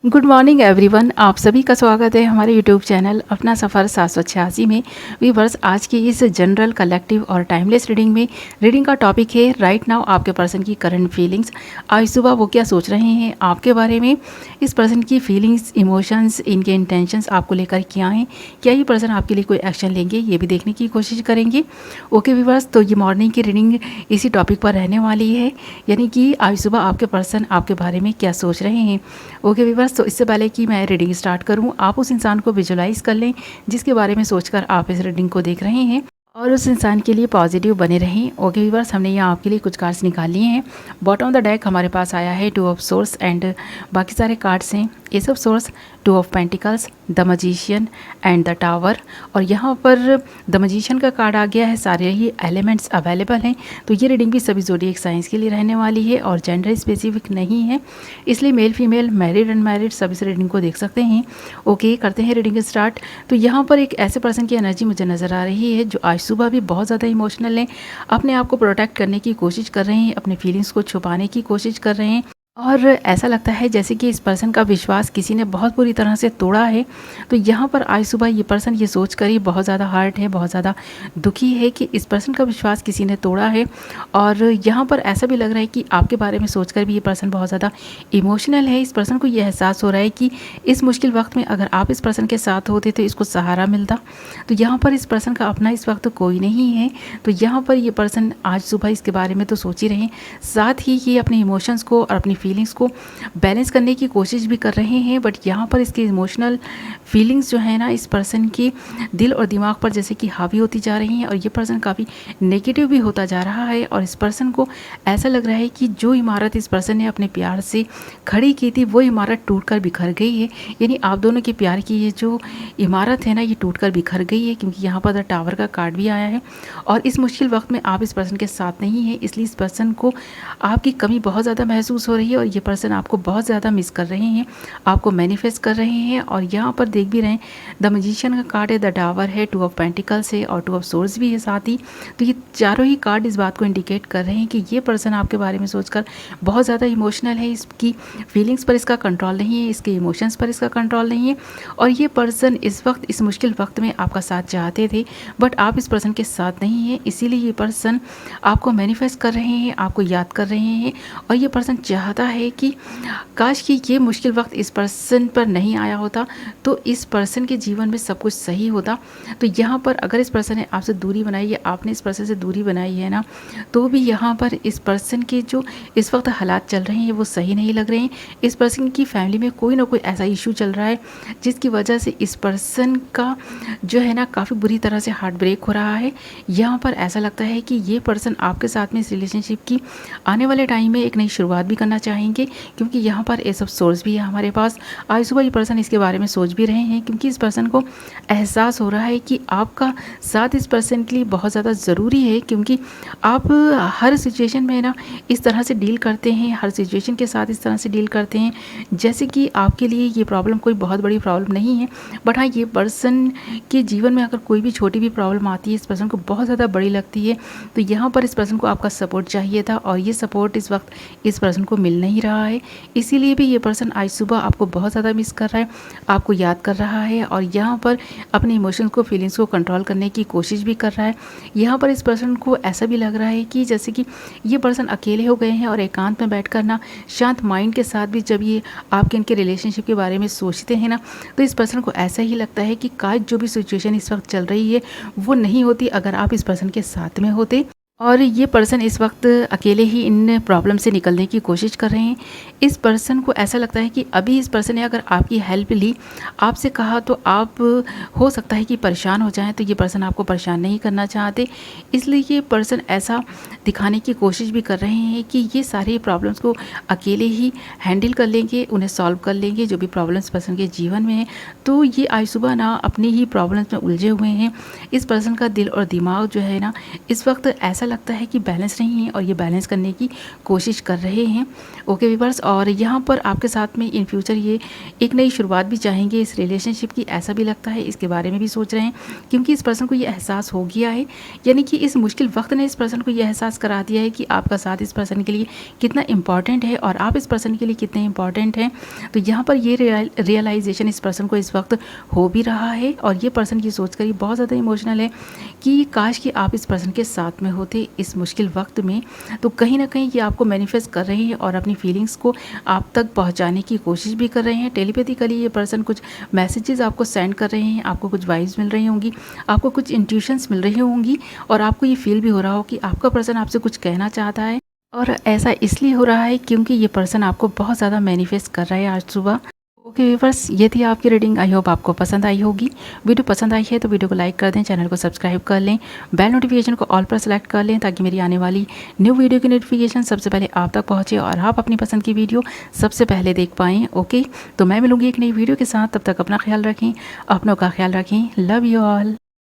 Good morning everyone. आप सभी का स्वागत है हमारे यूट्यूब चैनल अपना सफ़र 786 में। व्यूअर्स, आज की इस जनरल कलेक्टिव और टाइमलेस रीडिंग का टॉपिक है राइट नाउ आपके पर्सन की करंट फीलिंग्स। आज सुबह वो क्या सोच रहे हैं आपके बारे में, इस पर्सन की फीलिंग्स, इमोशंस, इनके इंटेंशंस आपको लेकर क्या हैं, क्या ये पर्सन आपके लिए कोई एक्शन लेंगे, ये भी देखने की कोशिश करेंगे। ओके व्यूअर्स, तो ये मॉर्निंग की रीडिंग इसी टॉपिक पर रहने वाली है, यानी कि आज सुबह आपके पर्सन आपके बारे में क्या सोच रहे हैं। ओके व्यूअर्स, तो इससे पहले कि मैं रीडिंग स्टार्ट करूं, आप उस इंसान को विजुलाइज कर लें जिसके बारे में सोचकर आप इस रीडिंग को देख रहे हैं, और उस इंसान के लिए पॉजिटिव बने रहें। ओके व्यूअर्स, हमने यहाँ आपके लिए कुछ कार्ड्स निकाल लिए हैं। बॉटम ऑफ द डेक हमारे पास आया है 2 ऑफ सोर्स एंड बाकी सारे कार्ड्स हैं S of source, 2 of pentacles, the magician and the tower. और यहाँ पर द मजिशियन का कार्ड आ गया है। सारे ही एलिमेंट्स अवेलेबल हैं, तो ये रीडिंग भी सभी ज़ोडिएक साइंस के लिए रहने वाली है और जेंडर स्पेसिफिक नहीं है, इसलिए मेल फीमेल, मैरिड अनमैरिड सब इस रीडिंग को देख सकते हैं। ओके, करते हैं रीडिंग स्टार्ट। तो यहाँ पर एक ऐसे पर्सन की एनर्जी मुझे नज़र आ रही है जो आज सुबह भी बहुत ज़्यादा इमोशनल है, अपने आप को प्रोटेक्ट करने की कोशिश कर रहे हैं, अपने फीलिंग्स को छुपाने की कोशिश कर रहे हैं, और ऐसा लगता है जैसे कि इस पर्सन का विश्वास किसी ने बहुत बुरी तरह से तोड़ा है। तो यहाँ पर आज सुबह ये पर्सन ये सोच कर ही बहुत ज़्यादा हर्ट है, बहुत ज़्यादा दुखी है कि इस पर्सन का विश्वास किसी ने तोड़ा है। और यहाँ पर ऐसा भी लग रहा है कि आपके बारे में सोचकर भी ये पर्सन बहुत ज़्यादा इमोशनल है। इस पर्सन को ये एहसास हो रहा है कि इस मुश्किल वक्त में अगर आप इस पर्सन के साथ होते तो इसको सहारा मिलता। तो यहाँ पर इस पर्सन का अपना इस वक्त कोई नहीं है। तो यहाँ पर ये पर्सन आज सुबह इसके बारे में तो सोच ही रहे हैं, साथ ही ये अपने इमोशंस को और अपनी फीलिंग्स को बैलेंस करने की कोशिश भी कर रहे हैं। बट यहाँ पर इसकी इमोशनल फीलिंग्स जो है ना, इस पर्सन की दिल और दिमाग पर जैसे कि हावी होती जा रही हैं, और ये पर्सन काफ़ी नेगेटिव भी होता जा रहा है। और इस पर्सन को ऐसा लग रहा है कि जो इमारत इस पर्सन ने अपने प्यार से खड़ी की थी वो इमारत टूटकर बिखर गई है। यानी आप दोनों के प्यार की ये जो इमारत है ना, ये टूटकर बिखर गई है, क्योंकि यहाँ पर द टावर का कार्ड भी आया है। और इस मुश्किल वक्त में आप इस पर्सन के साथ नहीं हैं, इसलिए इस पर्सन को आपकी कमी बहुत ज़्यादा महसूस हो रही है, और ये पर्सन आपको बहुत ज़्यादा मिस कर रहे हैं, आपको मैनिफेस्ट कर रहे हैं। और यहाँ पर देख भी रहे हैं द मजिशियन का कार्ड है, द टावर है, 2 ऑफ पेंटिकल्स है और 2 ऑफ सोर्स भी है साथ ही। तो ये चारों ही कार्ड इस बात को इंडिकेट कर रहे हैं कि ये पर्सन आपके बारे में सोचकर बहुत ज़्यादा इमोशनल है, इसकी फीलिंग्स पर इसका कंट्रोल नहीं है, इसके इमोशंस पर इसका कंट्रोल नहीं है। और ये पर्सन इस वक्त, इस मुश्किल वक्त में आपका साथ चाहते थे, बट आप इस पर्सन के साथ नहीं हैं, इसीलिए ये पर्सन आपको मैनिफेस्ट कर रहे हैं, आपको याद कर रहे हैं। और ये पर्सन चाहता है कि काश कि ये मुश्किल वक्त इस पर्सन पर नहीं आया होता, तो इस पर्सन के जीवन में सब कुछ सही होता। तो यहाँ पर अगर इस पर्सन ने आपसे दूरी बनाई है, आपने इस पर्सन से दूरी बनाई है ना, तो भी यहाँ पर इस पर्सन के जो इस वक्त हालात चल रहे हैं वो सही नहीं लग रहे हैं। इस पर्सन की फैमिली में कोई ना कोई ऐसा इशू चल रहा है जिसकी वजह से इस पर्सन का जो है ना काफ़ी बुरी तरह से हार्ट ब्रेक हो रहा है। यहाँ पर ऐसा लगता है कि ये पर्सन आपके साथ में इस रिलेशनशिप की आने वाले टाइम में एक नई शुरुआत भी करना चाहेंगे, क्योंकि यहाँ पर एस ऑफ सोर्स भी है हमारे पास। आज सुबह ये पर्सन इसके बारे में सोच भी रहे हैं, क्योंकि इस पर्सन को एहसास हो रहा है कि आपका साथ इस पर्सन के लिए बहुत ज़्यादा ज़रूरी है, क्योंकि आप हर सिचुएशन में ना इस तरह से डील करते हैं, हर सिचुएशन के साथ इस तरह से डील करते हैं जैसे कि आपके लिए ये प्रॉब्लम कोई बहुत बड़ी प्रॉब्लम नहीं है। बट हाँ, ये पर्सन के जीवन में अगर कोई भी छोटी भी प्रॉब्लम आती है, इस पर्सन को बहुत ज़्यादा बड़ी लगती है। तो यहाँ पर इस पर्सन को आपका सपोर्ट चाहिए था, और ये सपोर्ट इस वक्त इस पर्सन को मिल नहीं रहा है, इसीलिए भी ये पर्सन आज सुबह आपको बहुत ज़्यादा मिस कर रहा है, आपको याद कर रहा है, और यहाँ पर अपने इमोशंस को, फीलिंग्स को कंट्रोल करने की कोशिश भी कर रहा है। यहाँ पर इस पर्सन को ऐसा भी लग रहा है कि जैसे कि ये पर्सन अकेले हो गए हैं, और एकांत में बैठकर ना शांत माइंड के साथ भी जब ये आपके इनके रिलेशनशिप के बारे में सोचते हैं ना, तो इस पर्सन को ऐसा ही लगता है कि काश जो भी सिचुएशन इस वक्त चल रही है वो नहीं होती अगर आप इस पर्सन के साथ में होते। और ये पर्सन इस वक्त अकेले ही इन प्रॉब्लम से निकलने की कोशिश कर रहे हैं। इस पर्सन को ऐसा लगता है कि अभी इस पर्सन ने अगर आपकी हेल्प ली, आपसे कहा, तो आप हो सकता है कि परेशान हो जाएं, तो ये पर्सन आपको परेशान नहीं करना चाहते, इसलिए ये पर्सन ऐसा दिखाने की कोशिश भी कर रहे हैं कि ये सारी प्रॉब्लम्स को अकेले ही हैंडल कर लेंगे, उन्हें सॉल्व कर लेंगे जो भी प्रॉब्लम्स पर्सन के जीवन में हैं। तो ये आज सुबह ना अपनी ही प्रॉब्लम्स में उलझे हुए हैं। इस पर्सन का दिल और दिमाग जो है ना, इस वक्त ऐसा लगता है कि बैलेंस नहीं है और ये बैलेंस करने की कोशिश कर रहे हैं। ओके व्यूअर्स, और यहाँ पर आपके साथ में इन फ्यूचर ये एक नई शुरुआत भी चाहेंगे इस रिलेशनशिप की, ऐसा भी लगता है। इसके बारे में भी सोच रहे हैं क्योंकि इस पर्सन को ये एहसास हो गया है, यानी कि इस मुश्किल वक्त ने इस पर्सन को ये एहसास करा दिया है कि आपका साथ इस पर्सन के लिए कितना इंपॉर्टेंट है और आप इस पर्सन के लिए कितने इंपॉर्टेंट हैं। तो यहाँ पर ये रियलाइजेशन इस पर्सन को इस वक्त हो भी रहा है और ये पर्सन की सोच कर बहुत ज़्यादा इमोशनल है कि काश कि आप इस पर्सन के साथ में होते इस मुश्किल वक्त में। तो कहीं ना कहीं ये आपको मैनिफेस्ट कर रहे हैं और अपनी फीलिंग्स को आप तक पहुंचाने की कोशिश भी कर रहे हैं। टेलीपैथिकली ये पर्सन कुछ मैसेजेस आपको सेंड कर रहे हैं, आपको कुछ वाइब्स मिल रही होंगी, आपको कुछ इंट्यूशंस मिल रही होंगी और आपको ये फील भी हो रहा हो कि आपका पर्सन आपसे कुछ कहना चाहता है। और ऐसा इसलिए हो रहा है क्योंकि ये पर्सन आपको बहुत ज़्यादा मैनिफेस्ट कर रहा है आज सुबह। ओके व्यूअर्स, ये थी आपकी रीडिंग। आई होप आपको पसंद आई होगी। वीडियो पसंद आई है तो वीडियो को लाइक कर दें, चैनल को सब्सक्राइब कर लें, बेल नोटिफिकेशन को ऑल पर सेलेक्ट कर लें ताकि मेरी आने वाली न्यू वीडियो की नोटिफिकेशन सबसे पहले आप तक पहुंचे और आप अपनी पसंद की वीडियो सबसे पहले देख पाएँ। ओके, तो मैं मिलूंगी एक नई वीडियो के साथ, तब तक अपना ख्याल रखें, अपनों का ख्याल रखें। Love you all.